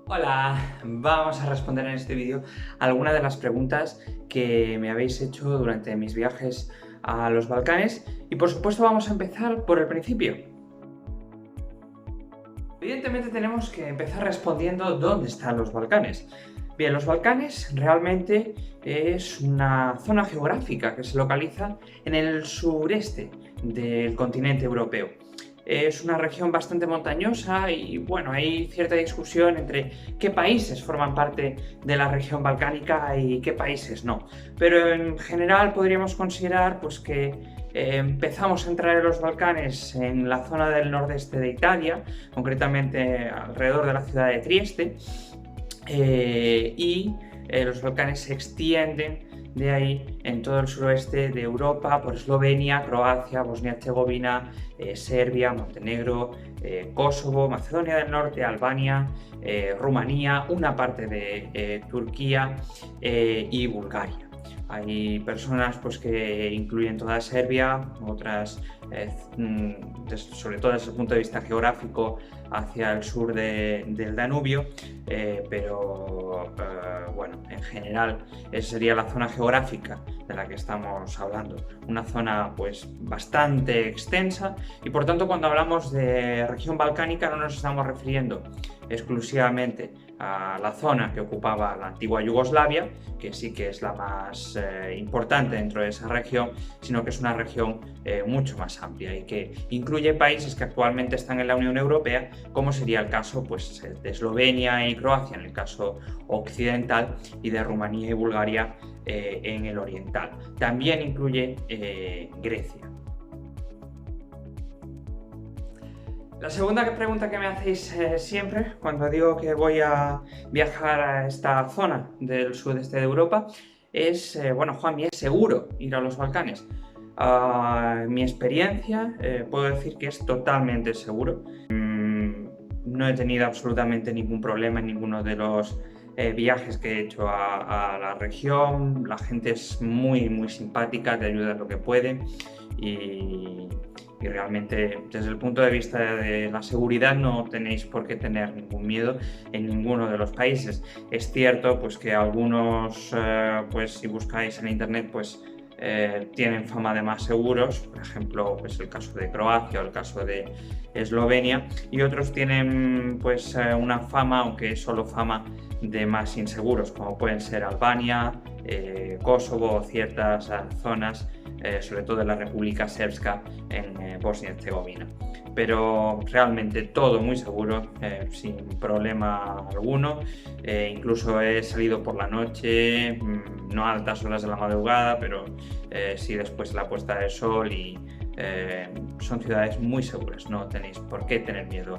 Hola, vamos a responder en este vídeo algunas de las preguntas que me habéis hecho durante mis viajes a los Balcanes y por supuesto vamos a empezar por el principio. Evidentemente tenemos que empezar respondiendo dónde están los Balcanes. Bien, los Balcanes realmente es una zona geográfica que se localiza en el sureste del continente europeo. Es una región bastante montañosa y bueno, hay cierta discusión entre qué países forman parte de la región balcánica y qué países no. Pero en general podríamos considerar pues, que empezamos a entrar en los Balcanes en la zona del nordeste de Italia, concretamente alrededor de la ciudad de Trieste, y los Balcanes se extienden de ahí en todo el suroeste de Europa, por Eslovenia, Croacia, Bosnia-Herzegovina, Serbia, Montenegro, Kosovo, Macedonia del Norte, Albania, Rumanía, una parte de Turquía y Bulgaria. Hay personas pues, que incluyen toda Serbia, otras, sobre todo desde el punto de vista geográfico, hacia el sur del Danubio, pero bueno, en general esa sería la zona geográfica de la que estamos hablando. Una zona pues bastante extensa y por tanto cuando hablamos de región balcánica no nos estamos refiriendo exclusivamente a la zona que ocupaba la antigua Yugoslavia, que sí que es la más importante dentro de esa región, sino que es una región mucho más amplia y que incluye países que actualmente están en la Unión Europea, como sería el caso pues, de Eslovenia y Croacia en el caso occidental y de Rumanía y Bulgaria en el oriental. También incluye Grecia. La segunda pregunta que me hacéis siempre cuando digo que voy a viajar a esta zona del sudeste de Europa es, bueno, Juanmi, ¿es seguro ir a los Balcanes? Mi experiencia puedo decir que es totalmente seguro. No he tenido absolutamente ningún problema en ninguno de los viajes que he hecho a la región. La gente es muy simpática, te ayuda en lo que puede y realmente desde el punto de vista de la seguridad no tenéis por qué tener ningún miedo en ninguno de los países. Es cierto pues que algunos, pues si buscáis en internet, pues tienen fama de más seguros, por ejemplo pues el caso de Croacia o el caso de Eslovenia, y otros tienen pues una fama, aunque es solo fama, de más inseguros, como pueden ser Albania, Kosovo o ciertas zonas, sobre todo en la República Srpska en Bosnia-Herzegovina. Pero realmente todo muy seguro, sin problema alguno. Incluso he salido por la noche, no a altas horas de la madrugada, pero sí después de la puesta de sol y son ciudades muy seguras, no tenéis por qué tener miedo.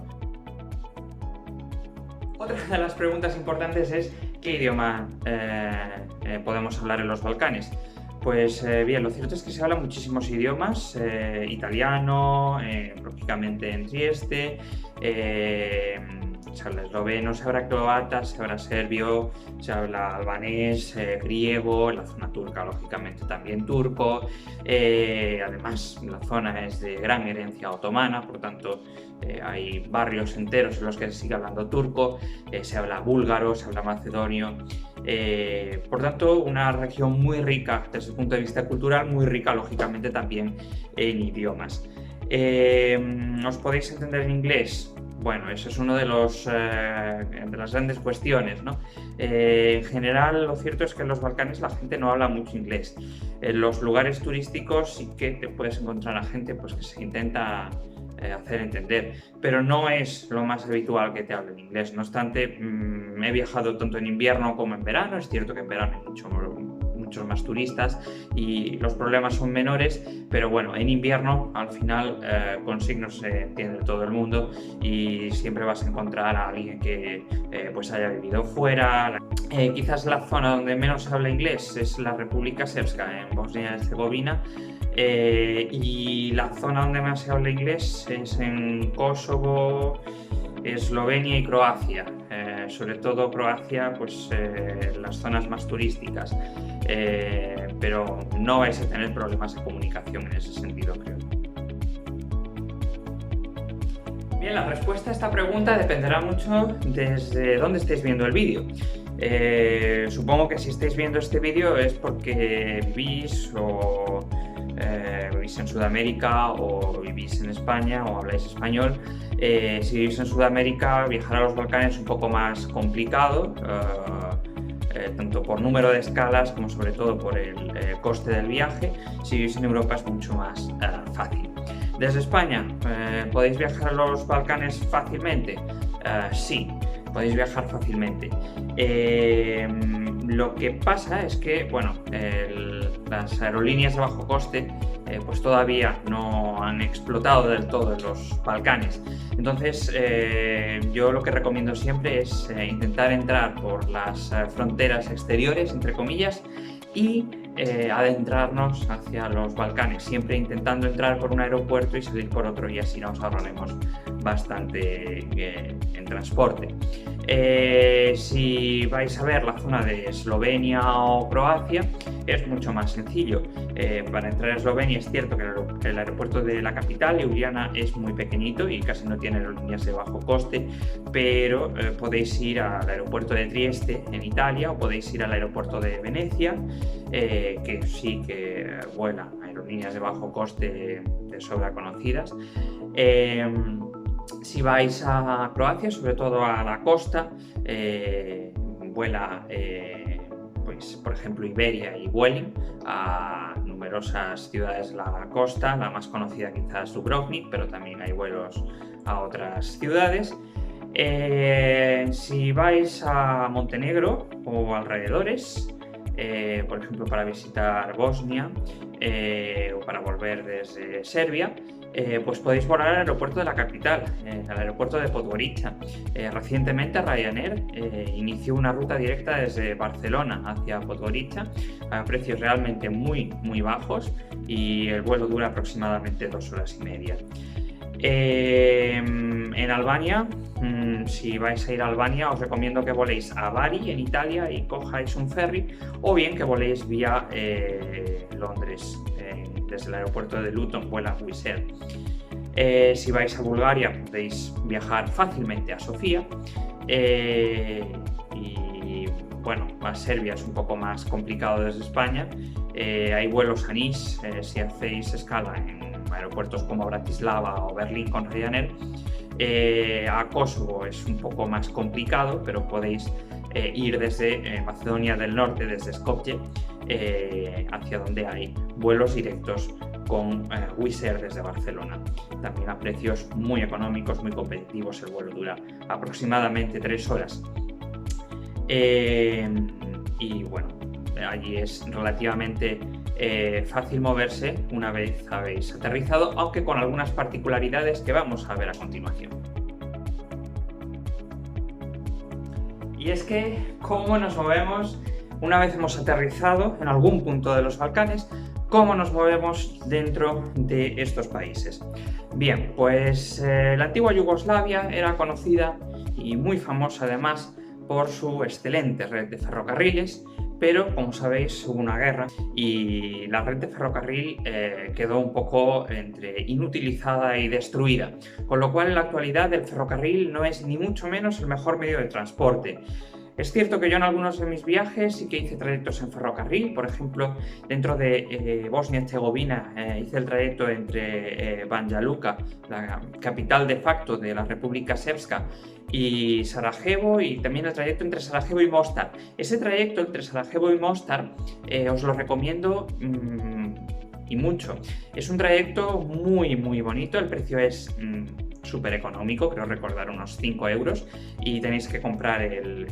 Otra de las preguntas importantes es ¿qué idioma podemos hablar en los Balcanes? Pues bien, lo cierto es que se hablan muchísimos idiomas, italiano, lógicamente en Trieste, se habla esloveno, se habla croata, se habla serbio, se habla albanés, griego, en la zona turca lógicamente también turco. Además la zona es de gran herencia otomana, por tanto hay barrios enteros en los que se sigue hablando turco, se habla búlgaro, se habla macedonio. Por tanto, una región muy rica desde el punto de vista cultural, muy rica lógicamente también en idiomas. ¿Os podéis entender en inglés? Bueno, eso es uno de las grandes cuestiones, ¿no? En general, lo cierto es que en los Balcanes la gente no habla mucho inglés. En los lugares turísticos sí que te puedes encontrar a gente pues, que se intenta hacer entender, pero no es lo más habitual que te hablen inglés. No obstante, he viajado tanto en invierno como en verano. Es cierto que en verano hay muchos más turistas y los problemas son menores, pero bueno, en invierno al final con signos se entiende todo el mundo y siempre vas a encontrar a alguien que pues haya vivido fuera. Quizás la zona donde menos se habla inglés es la República Srpska en Bosnia-Herzegovina, y la zona donde más se habla inglés es en Kosovo, Eslovenia y Croacia, sobre todo Croacia, pues las zonas más turísticas, pero no vais a tener problemas de comunicación en ese sentido, creo. Bien, la respuesta a esta pregunta dependerá mucho desde dónde estéis viendo el vídeo. Supongo que si estáis viendo este vídeo es porque vivís en Sudamérica o vivís en España o habláis español. Si vivís en Sudamérica, viajar a los Balcanes es un poco más complicado, tanto por número de escalas como sobre todo por el coste del viaje. Si vivís en Europa es mucho más fácil. Desde España, ¿podéis viajar a los Balcanes fácilmente? Sí, podéis viajar fácilmente. Lo que pasa es que, bueno, las aerolíneas de bajo coste pues todavía no han explotado del todo en los Balcanes. Entonces, yo lo que recomiendo siempre es intentar entrar por las fronteras exteriores, entre comillas, y adentrarnos hacia los Balcanes, siempre intentando entrar por un aeropuerto y salir por otro, y así nos ahorraremos bastante en transporte. Si vais a ver la zona de Eslovenia o Croacia, es mucho más sencillo. Para entrar a Eslovenia es cierto que el aeropuerto de la capital, Ljubljana, es muy pequeñito y casi no tiene aerolíneas de bajo coste, pero podéis ir al aeropuerto de Trieste en Italia, o podéis ir al aeropuerto de Venecia, que sí que vuelan aerolíneas de bajo coste de sobra conocidas. Si vais a Croacia, sobre todo a la costa, vuela, pues, por ejemplo, Iberia y Vueling a numerosas ciudades de la costa. La más conocida quizás Dubrovnik, pero también hay vuelos a otras ciudades. Si vais a Montenegro o alrededores, por ejemplo, para visitar Bosnia o para volver desde Serbia, pues podéis volar al aeropuerto de la capital, al aeropuerto de Podgorica. Recientemente Ryanair inició una ruta directa desde Barcelona hacia Podgorica a precios realmente muy bajos, y el vuelo dura aproximadamente 2 horas y media. En Albania, si vais a ir a Albania, os recomiendo que voléis a Bari en Italia y cojáis un ferry, o bien que voléis vía Londres, desde el aeropuerto de Luton vuela Wizz Air. Si vais a Bulgaria, podéis viajar fácilmente a Sofía, y bueno, a Serbia es un poco más complicado desde España. Hay vuelos a Niš si hacéis escala en aeropuertos como Bratislava o Berlín con Ryanair. A Kosovo es un poco más complicado, pero podéis ir desde Macedonia del Norte, desde Skopje, hacia donde hay vuelos directos con Wizz Air desde Barcelona. También a precios muy económicos, muy competitivos. El vuelo dura aproximadamente 3 horas. Y bueno, allí es relativamente fácil moverse una vez habéis aterrizado, aunque con algunas particularidades que vamos a ver a continuación. Y es que, ¿cómo nos movemos una vez hemos aterrizado en algún punto de los Balcanes? ¿Cómo nos movemos dentro de estos países? Bien, pues la antigua Yugoslavia era conocida y muy famosa además por su excelente red de ferrocarriles, pero como sabéis hubo una guerra y la red de ferrocarril quedó un poco entre inutilizada y destruida, con lo cual en la actualidad el ferrocarril no es ni mucho menos el mejor medio de transporte. Es cierto que yo en algunos de mis viajes sí que hice trayectos en ferrocarril. Por ejemplo, dentro de Bosnia-Herzegovina hice el trayecto entre Banja Luka, la capital de facto de la República Srpska, y Sarajevo, y también el trayecto entre Sarajevo y Mostar. Ese trayecto entre Sarajevo y Mostar os lo recomiendo y mucho. Es un trayecto muy bonito, el precio es súper económico, creo recordar unos 5 euros, y tenéis que comprar el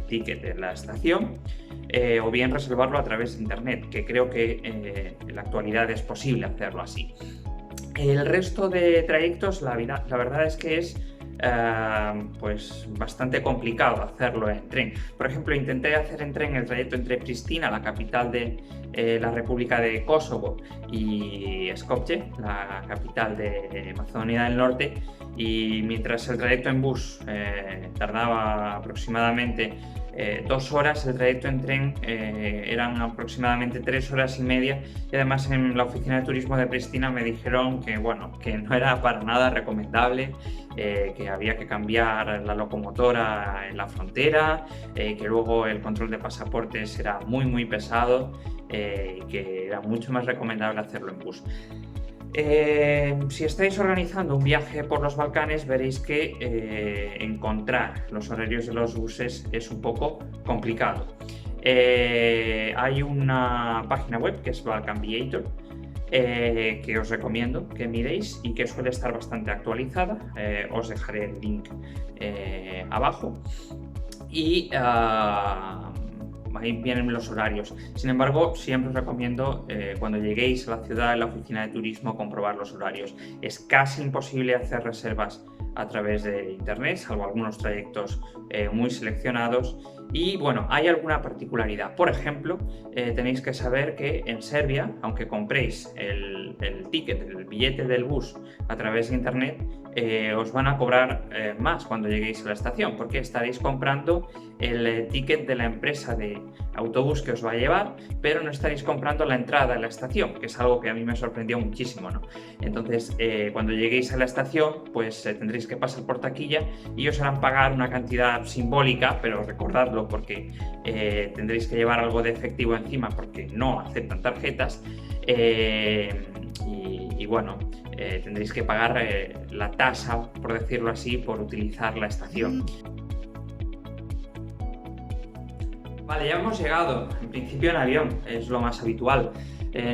ticket de la estación o bien reservarlo a través de internet, que creo que en la actualidad es posible hacerlo así. El resto de trayectos, la verdad es que es pues bastante complicado hacerlo en tren. Por ejemplo, intenté hacer en tren el trayecto entre Pristina, la capital de la República de Kosovo, y Skopje, la capital de Macedonia del Norte, y mientras el trayecto en bus tardaba aproximadamente 2 horas. El trayecto en tren eran aproximadamente 3 horas y media, y además en la oficina de turismo de Pristina me dijeron que, bueno, que no era para nada recomendable, que había que cambiar la locomotora en la frontera, que luego el control de pasaportes era muy pesado, y que era mucho más recomendable hacerlo en bus. Si estáis organizando un viaje por los Balcanes, veréis que encontrar los horarios de los buses es un poco complicado. Hay una página web que es Balkanviator, que os recomiendo que miréis y que suele estar bastante actualizada. Os dejaré el link abajo. Y ahí vienen los horarios. Sin embargo, siempre os recomiendo cuando lleguéis a la ciudad, en la oficina de turismo, comprobar los horarios. Es casi imposible hacer reservas a través de internet, salvo algunos trayectos muy seleccionados. Y bueno, hay alguna particularidad. Por ejemplo, tenéis que saber que en Serbia, aunque compréis el ticket, el billete del bus a través de internet, os van a cobrar más cuando lleguéis a la estación, porque estaréis comprando el ticket de la empresa de autobús que os va a llevar, pero no estaréis comprando la entrada a la estación, que es algo que a mí me sorprendió muchísimo, ¿no? Entonces, cuando lleguéis a la estación, pues tendréis que pasar por taquilla y os harán pagar una cantidad simbólica, pero recordadlo, porque tendréis que llevar algo de efectivo encima, porque no aceptan tarjetas. Y bueno, tendréis que pagar la tasa, por decirlo así, por utilizar la estación. Vale, ya hemos llegado, en principio en avión, es lo más habitual.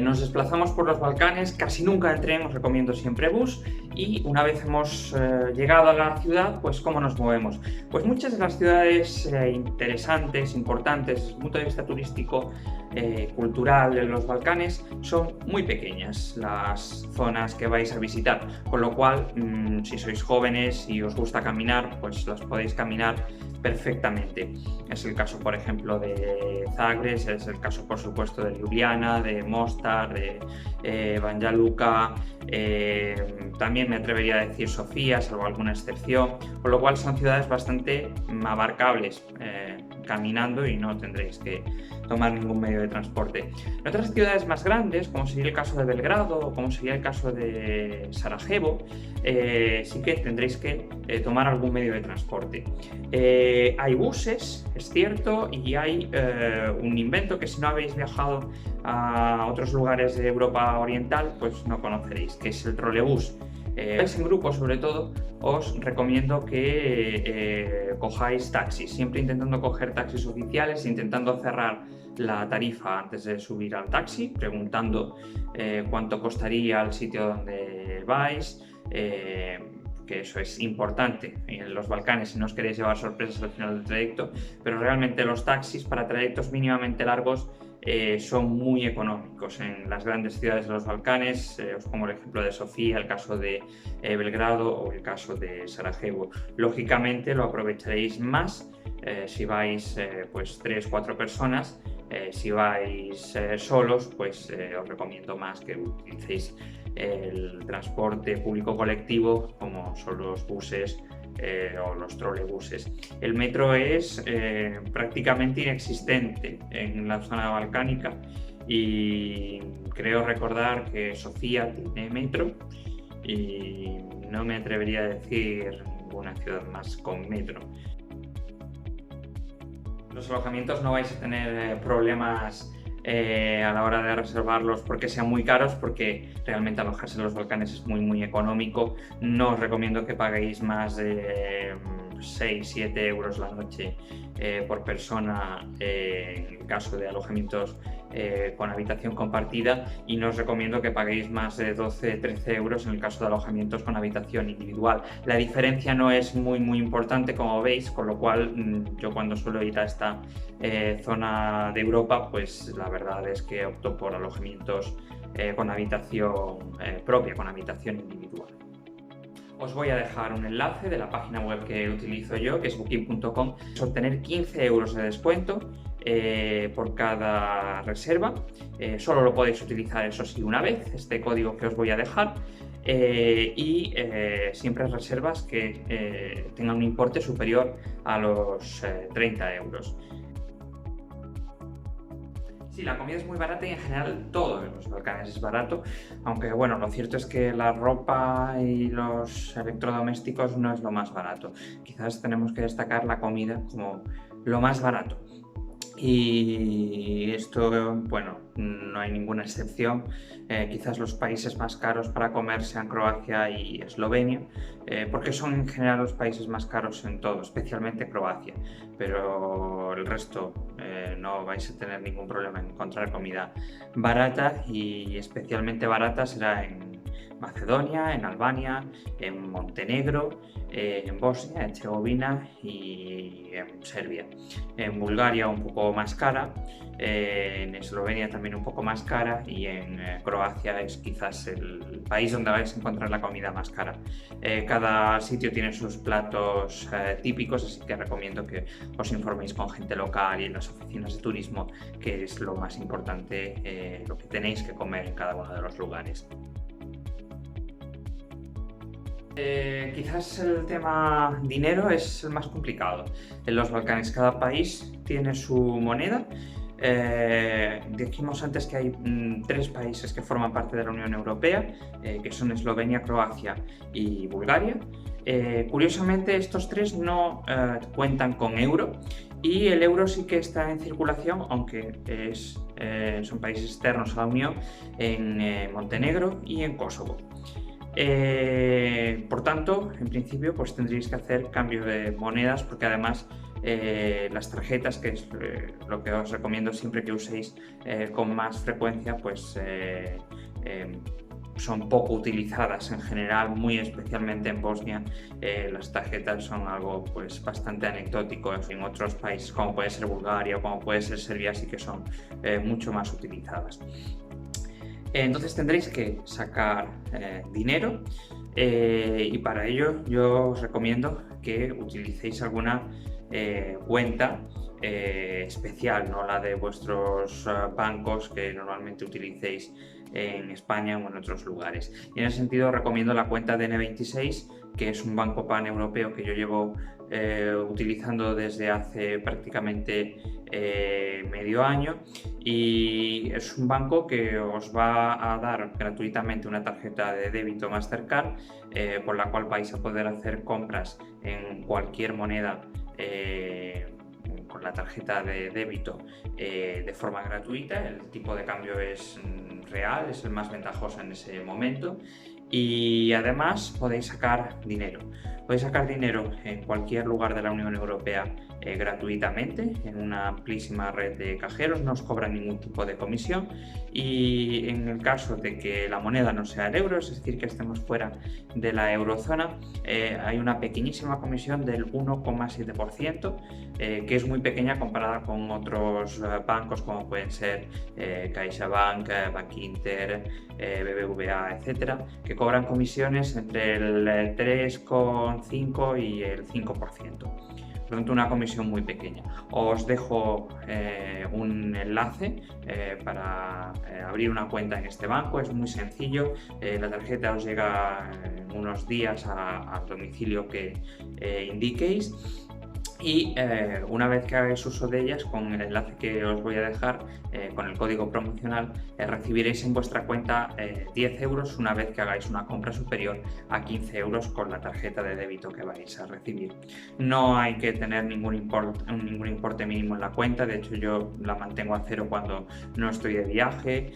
Nos desplazamos por los Balcanes, casi nunca en tren, os recomiendo siempre bus. Y una vez hemos llegado a la ciudad, pues ¿cómo nos movemos? Pues muchas de las ciudades interesantes, importantes desde el punto de vista turístico, cultural de los Balcanes, son muy pequeñas las zonas que vais a visitar, con lo cual si sois jóvenes y os gusta caminar, pues las podéis caminar perfectamente. Es el caso, por ejemplo, de Zagreb, es el caso, por supuesto, de Ljubljana, de Mostar, de Banja Luka, también me atrevería a decir Sofía, salvo alguna excepción, con lo cual son ciudades bastante abarcables caminando, y no tendréis que tomar ningún medio de transporte. En otras ciudades más grandes, como sería el caso de Belgrado o como sería el caso de Sarajevo, sí que tendréis que tomar algún medio de transporte. Hay buses, es cierto, y hay un invento que si no habéis viajado a otros lugares de Europa Oriental, pues no conoceréis, que es el trolebús. En grupo, sobre todo, os recomiendo que cojáis taxis, siempre intentando coger taxis oficiales, intentando cerrar la tarifa antes de subir al taxi, preguntando cuánto costaría el sitio donde vais, que eso es importante en los Balcanes si no os queréis llevar sorpresas al final del trayecto, pero realmente los taxis para trayectos mínimamente largos son muy económicos en las grandes ciudades de los Balcanes. Os pongo el ejemplo de Sofía, el caso de Belgrado o el caso de Sarajevo. Lógicamente lo aprovecharéis más si vais pues 3-4 personas. Si vais solos, pues os recomiendo más que utilicéis el transporte público colectivo, como son los buses o los trolebuses. El metro es prácticamente inexistente en la zona balcánica, y creo recordar que Sofía tiene metro, y no me atrevería a decir ninguna ciudad más con metro. Los alojamientos no vais a tener problemas a la hora de reservarlos porque sean muy caros, porque realmente alojarse en los Balcanes es muy económico. No os recomiendo que paguéis más de 6-7 euros la noche por persona en el caso de alojamientos con habitación compartida, y no os recomiendo que paguéis más de 12-13 euros en el caso de alojamientos con habitación individual. La diferencia no es muy importante, como veis, con lo cual yo cuando suelo ir a esta zona de Europa, pues la verdad es que opto por alojamientos con habitación propia, con habitación individual. Os voy a dejar un enlace de la página web que utilizo yo, que es booking.com. Obtener 15 euros de descuento por cada reserva. Solo lo podéis utilizar, eso sí, una vez, este código que os voy a dejar. siempre reservas que tengan un importe superior a los 30 euros. Sí, la comida es muy barata y en general todo en los Balcanes es barato, aunque bueno, lo cierto es que la ropa y los electrodomésticos no es lo más barato. Quizás tenemos que destacar la comida como lo más barato. Y esto, bueno, no hay ninguna excepción. Quizás los países más caros para comer sean Croacia y Eslovenia, porque son en general los países más caros en todo, especialmente Croacia. Pero el resto no vais a tener ningún problema en encontrar comida barata, y especialmente barata será en Macedonia, en Albania, en Montenegro, en Bosnia, Herzegovina y en Serbia. En Bulgaria un poco más cara, en Eslovenia también un poco más cara, y en Croacia es quizás el país donde vais a encontrar la comida más cara. Cada sitio tiene sus platos típicos, así que recomiendo que os informéis con gente local y en las oficinas de turismo, que es lo más importante, lo que tenéis que comer en cada uno de los lugares. Quizás el tema dinero es el más complicado. En los Balcanes cada país tiene su moneda. Dijimos antes que hay 3 países que forman parte de la Unión Europea, que son Eslovenia, Croacia y Bulgaria. Curiosamente, estos 3 no cuentan con euro, y el euro sí que está en circulación, aunque son países externos a la Unión, en Montenegro y en Kosovo. Por tanto, en principio, pues tendréis que hacer cambio de monedas, porque además las tarjetas, que es lo que os recomiendo siempre que uséis con más frecuencia, pues son poco utilizadas en general, muy especialmente en Bosnia. Las tarjetas son algo pues bastante anecdótico. En otros países, como puede ser Bulgaria o como puede ser Serbia, sí que son mucho más utilizadas. Entonces tendréis que sacar dinero, y para ello yo os recomiendo que utilicéis alguna cuenta especial, no la de vuestros bancos que normalmente utilicéis en España o en otros lugares. Y en ese sentido recomiendo la cuenta de N26, que es un banco paneuropeo que yo llevo utilizando desde hace prácticamente medio año, y es un banco que os va a dar gratuitamente una tarjeta de débito Mastercard, por la cual vais a poder hacer compras en cualquier moneda con la tarjeta de débito de forma gratuita. El tipo de cambio es real, es el más ventajoso en ese momento, y además podéis sacar dinero. Podéis sacar dinero en cualquier lugar de la Unión Europea gratuitamente, en una amplísima red de cajeros, no os cobran ningún tipo de comisión, y en el caso de que la moneda no sea el euro, es decir, que estemos fuera de la eurozona, hay una pequeñísima comisión del 1,7%, que es muy pequeña comparada con otros bancos como pueden ser CaixaBank, Bankinter, BBVA, etcétera, que cobran comisiones entre el 3,5 y el 5%. Por lo tanto, una comisión muy pequeña. Os dejo un enlace para abrir una cuenta en este banco. Es muy sencillo. La tarjeta os llega en unos días al domicilio que indiquéis. Y una vez que hagáis uso de ellas, con el enlace que os voy a dejar, con el código promocional, recibiréis en vuestra cuenta 10 euros una vez que hagáis una compra superior a 15 euros con la tarjeta de débito que vais a recibir. No hay que tener ningún importe mínimo en la cuenta. De hecho, yo la mantengo a cero cuando no estoy de viaje.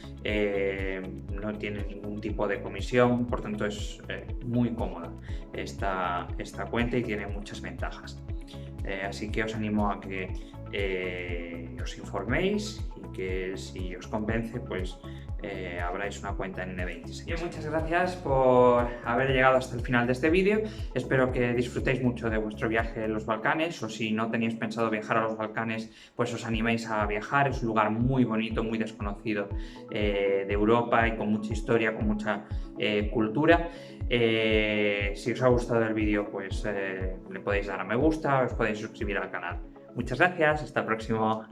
No tiene ningún tipo de comisión, por tanto es muy cómoda esta cuenta y tiene muchas ventajas. Así que os animo a que os informéis, y que si os convence, pues abráis una cuenta en N26. Bien, muchas gracias por haber llegado hasta el final de este vídeo. Espero que disfrutéis mucho de vuestro viaje en los Balcanes, o si no tenéis pensado viajar a los Balcanes, pues os animéis a viajar. Es un lugar muy bonito, muy desconocido de Europa, y con mucha historia, con mucha cultura. Si os ha gustado el vídeo, pues le podéis dar a me gusta, os podéis suscribir al canal. Muchas gracias, hasta el próximo.